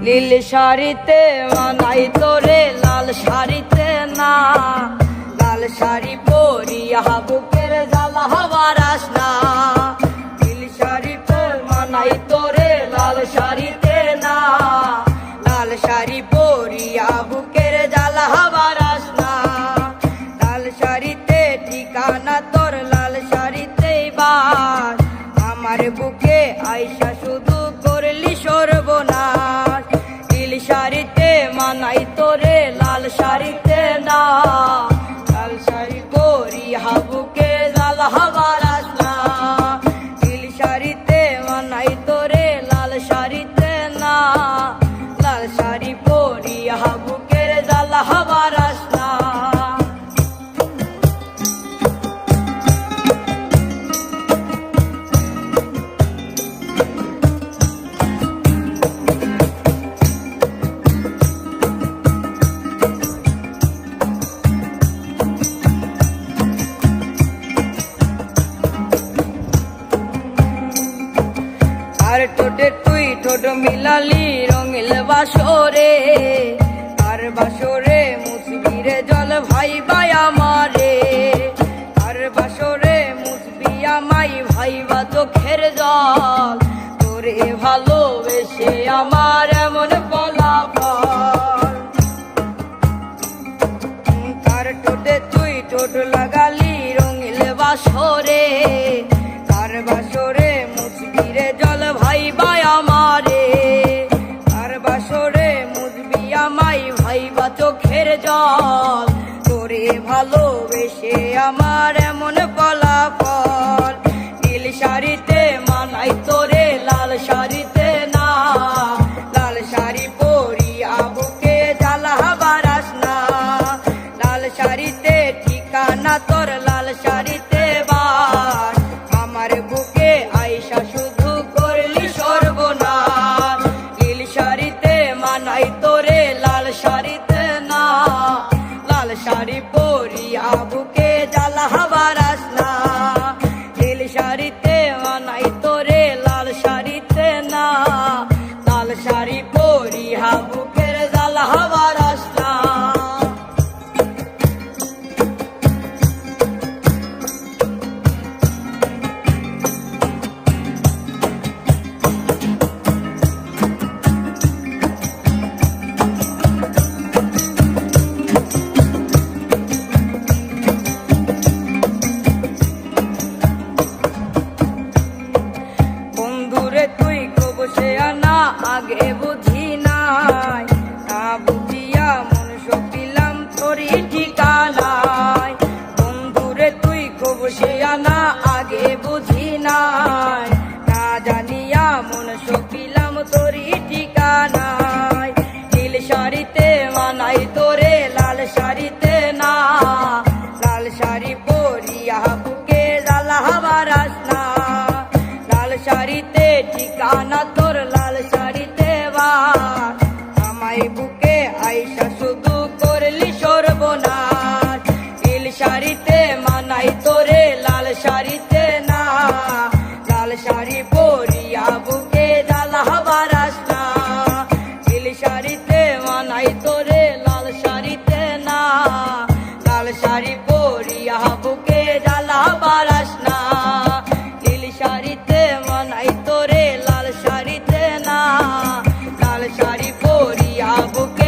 নীল শাড়িতে মানাই তোরে লাল শাড়িতে না, লাল শাড়ি পরিয়া বুকের জ্বালা হবার আসনা। নীল শাড়িতে মানাই তোরে লাল শাড়িতে না, লাল শাড়ি পরিয়া বুকের জ্বালা হবার আসনা। লাল শাড়িতে ঠিকানা তোর লাল শাড়িতেই বাস, আমার বুকে আইসা শুধু করলি সর্বনাশ। নীল শাড়িতে মানাই তোরে লাল শাড়িতে না, লাল শাড়ি পরিয়া বুকে জ্বালা হবার আসনা। নীল শাড়িতে মানাই তোরে লাল শাড়িতে না, লাল শাড়ি পরিয়া বুকের জ্বালা হবার আসনা। আর ঠোঁটে তুই ঠোঁট মিলালি রঙিল বাসরে, আর বাসরে মুসবি রে জল ভাই ভাই আমারে। আর বাসরে মুসবি আমাই ভাইবা চোখের জল, তোরে ভালোবেসে আমার এমন ফলাফল। তার ঠোঁটে তুই ঠোঁট লাগালি রঙিল বাসরে, তার বাসরে মুসবি রে জল ভাই ভাই আমারে। তার বাসরে মুসবি আমাই ভাইবা চোখের জল, তোরে ভালোবেসে আমার এমন ফলাফল। নীল শাড়িতে মানাই তোরে লাল শাড়িতে না, লাল শাড়ি পরিয়া বুকে জ্বালা হবার আসনা। লাল শাড়িতে ঠিকানা তোর লাল শাড়িতে বাস, আমার বুকে আইসা শুধু করলি সর্বনাশ। নীল শাড়িতে মানাই তোরে লাল শাড়িতে না, লাল শাড়ি পরিয়া বুকে জ্বালা হবার আসনা। নীল শাড়িতে মানাই তোরে লাল শাড়িতে না, লাল শাড়ি পরিয়া বুকের জ্বালা হবার আসনা। বন্ধুরে তুই কবসে আনা আগে বুঝি নাই, না বুঝিয়া মন সপিলাম তোরই ঠিকানায়। বন্ধুরে তুই কবসে আনা আগে বুঝি নাই, না জানিয়া মন সপিলাম তোরই ঠিকানায়। নীল শাড়িতে মানাই তোরে লাল শাড়িতে না, লাল শাড়ি পরিয়া বুকে জ্বালা হবার আসনা। লাল শাড়িতে ঠিকানা তোর লাল শাড়িতে বাস, আমায় বুকে আইসা শুধু করলি সর্বনাশ। নীল শাড়িতে মানাই তোরে লাল শাড়িতে না, লাল শাড়ি পরিয়া বুকে জ্বালা হবার আসনা। নীল শাড়িতে মানাই তোরে লাল শাড়িতে না, লাল শাড়ি পরিয়া বুকে জ্বালা হবার আসনা। নীল শাড়িতে মানাই তোরে লাল শাড়িতে না, লাল শাড়ি পরিয়া বুকে